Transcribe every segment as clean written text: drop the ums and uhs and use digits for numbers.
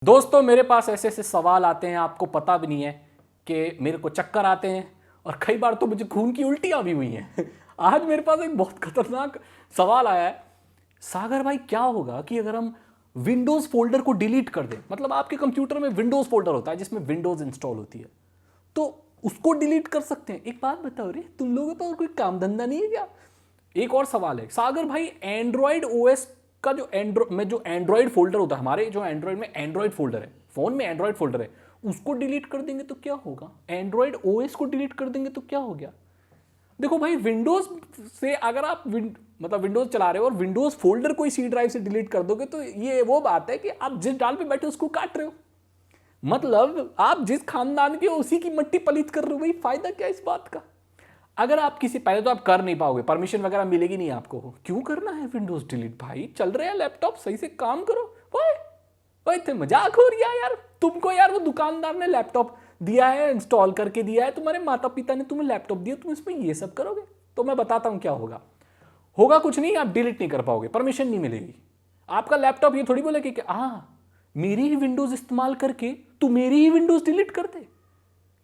दोस्तों मेरे पास ऐसे ऐसे सवाल आते हैं, आपको पता भी नहीं है कि मेरे को चक्कर आते हैं और कई बार तो मुझे खून की उल्टियां भी हुई हैं। आज मेरे पास एक बहुत खतरनाक सवाल आया है, सागर भाई क्या होगा कि अगर हम विंडोज फोल्डर को डिलीट कर दें। मतलब आपके कंप्यूटर में विंडोज फोल्डर होता है जिसमें विंडोज इंस्टॉल होती है, तो उसको डिलीट कर सकते हैं। एक बात बताओ रे, तुम लोगों के पास कोई काम धंधा नहीं है क्या? एक और सवाल है, सागर भाई एंड्रॉइड ओएस का जो एंड्रॉइड फोल्डर होता है, हमारे जो एंड्रॉइड में एंड्रॉइड फोल्डर है, फोन में एंड्रॉइड फोल्डर है, उसको डिलीट कर देंगे तो क्या होगा? एंड्रॉइड ओएस को डिलीट कर देंगे तो क्या हो गया? देखो भाई, विंडोज से अगर आप मतलब विंडोज चला रहे हो और विंडोज फोल्डर कोई सी ड्राइव से डिलीट कर दोगे तो ये वो बात है कि आप जिस डाल पे बैठे उसको काट रहे हो। मतलब आप जिस खानदान के उसी की मट्टी पलीत कर रहे हो, भाई फायदा क्या इस बात का? अगर आप किसी, पहले तो आप कर नहीं पाओगे, परमिशन वगैरह मिलेगी नहीं आपको। क्यों करना है विंडोज डिलीट? भाई चल रहे हैं लैपटॉप, सही से काम करो। भाई थे मजाक हो रही है यार तुमको। यार वो दुकानदार ने लैपटॉप दिया है, इंस्टॉल करके दिया है, तुम्हारे माता पिता ने तुम्हें लैपटॉप दिया, तुम इसमें ये सब करोगे? तो मैं बताता हूं क्या होगा। होगा कुछ नहीं, आप डिलीट नहीं कर पाओगे, परमिशन नहीं मिलेगी। आपका लैपटॉप ये थोड़ी बोले कि मेरी ही विंडोज इस्तेमाल करके तू मेरी ही विंडोज डिलीट कर दे।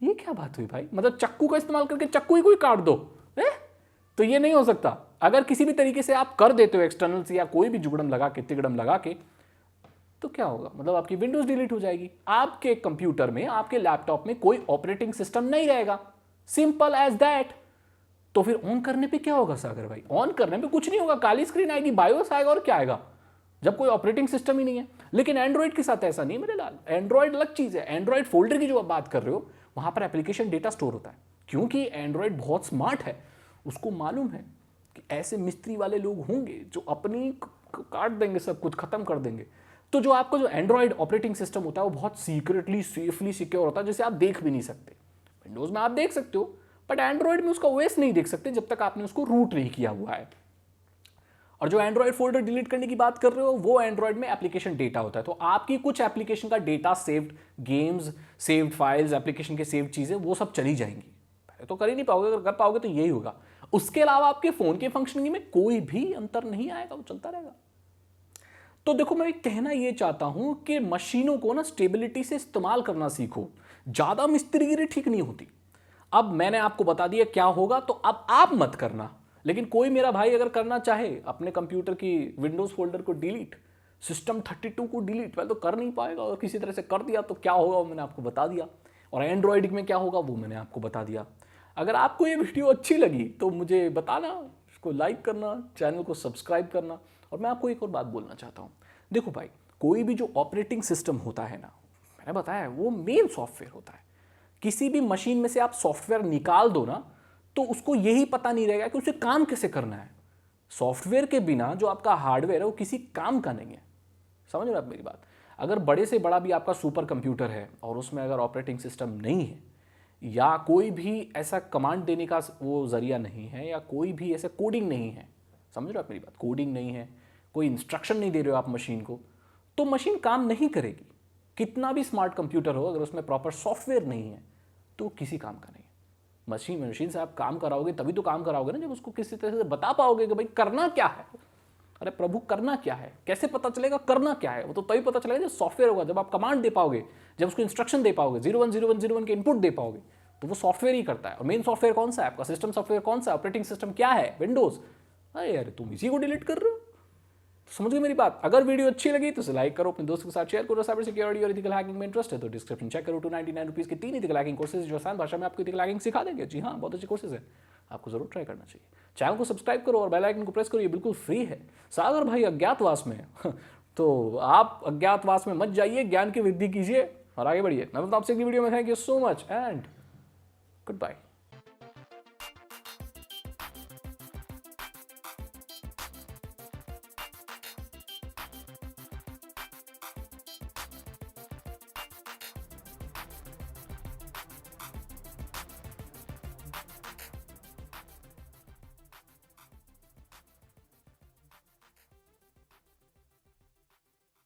ये क्या बात हुई भाई? मतलब चक्कू का इस्तेमाल करके चक्कू ही कोई काट दो? तो ये नहीं हो सकता। अगर किसी भी तरीके से आप कर देते हो एक्सटर्नल से या कोई भी जुगड़म लगा के तिगड़म लगा के, तो क्या होगा? मतलब आपकी विंडोज डिलीट हो जाएगी। आपके कंप्यूटर में, आपके लैपटॉप में कोई ऑपरेटिंग सिस्टम नहीं रहेगा, सिंपल एज दैट। तो फिर ऑन करने पे क्या होगा सागर भाई? ऑन करने पे कुछ नहीं होगा, काली स्क्रीन आएगी, बायोस आएगा, और क्या आएगा जब कोई ऑपरेटिंग सिस्टम ही नहीं है। लेकिन एंड्रॉइड के साथ ऐसा नहीं मेरे लाल। एंड्रॉइड अलग चीज है। एंड्रॉइड फोल्डर की जो आप बात कर रहे हो, वहां पर एप्लीकेशन डेटा स्टोर होता है, क्योंकि एंड्रॉइड बहुत स्मार्ट है। उसको मालूम है कि ऐसे मिस्त्री वाले लोग होंगे जो अपनी काट देंगे, सब कुछ खत्म कर देंगे। तो जो आपका जो एंड्रॉइड ऑपरेटिंग सिस्टम होता है वो बहुत सीक्रेटली, सेफली सिक्योर होता है, जिसे आप देख भी नहीं सकते। विंडोज में आप देख सकते हो, बट एंड्रॉइड में उसका ओएस नहीं देख सकते जब तक आपने उसको रूट नहीं किया हुआ है। और जो एंड्रॉइड फोल्डर डिलीट करने की बात कर रहे हो, वो एंड्रॉइड में एप्लीकेशन डेटा होता है। तो आपकी कुछ एप्लीकेशन का data, saved games, saved files, application के सेव्ड चीजें, वो सब चली जाएंगी। पहले तो कर ही नहीं पाओगे, अगर कर पाओगे तो यही होगा। उसके अलावा आपके फोन के फंक्शनिंग में कोई भी अंतर नहीं आएगा, वो चलता रहेगा। तो देखो, मैं कहना यह चाहता हूं कि मशीनों को ना स्टेबिलिटी से इस्तेमाल करना सीखो। ज्यादा मिस्त्रीगिरी ठीक नहीं होती। अब मैंने आपको बता दिया क्या होगा, तो अब आप मत करना। लेकिन कोई मेरा भाई अगर करना चाहे अपने कंप्यूटर की विंडोज फोल्डर को डिलीट, सिस्टम 32 को डिलीट, पहले तो कर नहीं पाएगा, और किसी तरह से कर दिया तो क्या होगा वो मैंने आपको बता दिया। और एंड्रॉइड में क्या होगा वो मैंने आपको बता दिया। अगर आपको ये वीडियो अच्छी लगी तो मुझे बताना, इसको लाइक करना, चैनल को सब्सक्राइब करना। और मैं आपको एक और बात बोलना चाहता हूँ। देखो भाई, कोई भी जो ऑपरेटिंग सिस्टम होता है ना, मैंने बताया वो मेन सॉफ्टवेयर होता है। किसी भी मशीन में से आप सॉफ्टवेयर निकाल दो ना, तो उसको यही पता नहीं रहेगा कि उसे काम कैसे करना है। सॉफ्टवेयर के बिना जो आपका हार्डवेयर है वो किसी काम का नहीं है। समझ रहे हो आप मेरी बात? अगर बड़े से बड़ा भी आपका सुपर कंप्यूटर है और उसमें अगर ऑपरेटिंग सिस्टम नहीं है, या कोई भी ऐसा कमांड देने का वो जरिया नहीं है, या कोई भी ऐसा कोडिंग नहीं है, समझ रहे हो आप मेरी बात? कोडिंग नहीं है, कोई इंस्ट्रक्शन नहीं दे रहे हो आप मशीन को, तो मशीन काम नहीं करेगी। कितना भी स्मार्ट कंप्यूटर हो, अगर उसमें प्रॉपर सॉफ्टवेयर नहीं है तो किसी काम का नहीं है। मशीन से आप काम कराओगे तभी तो काम कराओगे ना, जब उसको किसी तरह से बता पाओगे कि भाई करना क्या है। अरे प्रभु, करना क्या है? कैसे पता चलेगा करना क्या है? वो तो तभी पता चलेगा जब सॉफ्टवेयर होगा, जब आप कमांड दे पाओगे, जब उसको इंस्ट्रक्शन दे पाओगे, 010101 के इनपुट दे पाओगे, तो वो सॉफ्टवेयर ही करता है। और मेन सॉफ्टवेयर कौन सा है आपका? सिस्टम सॉफ्टवेयर कौन सा? ऑपरेटिंग सिस्टम क्या है? विंडोज। अरे यार, तुम इसी को डिलीट कर रहे हो। समझ गए मेरी बात? अगर वीडियो अच्छी लगी तो लाइक करो, अपने दोस्तों के साथ शेयर करो। साइबर सिक्योरिटी और इथिकल हैकिंग में इंटरेस्ट है तो डिस्क्रिप्शन चेक करो। 299 रुपीज़ के 3 इथिकल हैकिंग कोर्सेज जो आसान भाषा में आपको इथिकल हैकिंग सिखा देंगे। जी हाँ, बहुत अच्छे कोर्सेज है, आपको जरूर ट्राई करना चाहिए। चैनल को सब्सक्राइब करो और बेल आइकन को प्रेस करो, ये बिल्कुल फ्री है। सागर भाई अज्ञातवास में तो आप अज्ञातवास में मत जाइए, ज्ञान की वृद्धि कीजिए और आगे बढ़िए। मैं आपसे अगली वीडियो में। Thank you so much and good bye.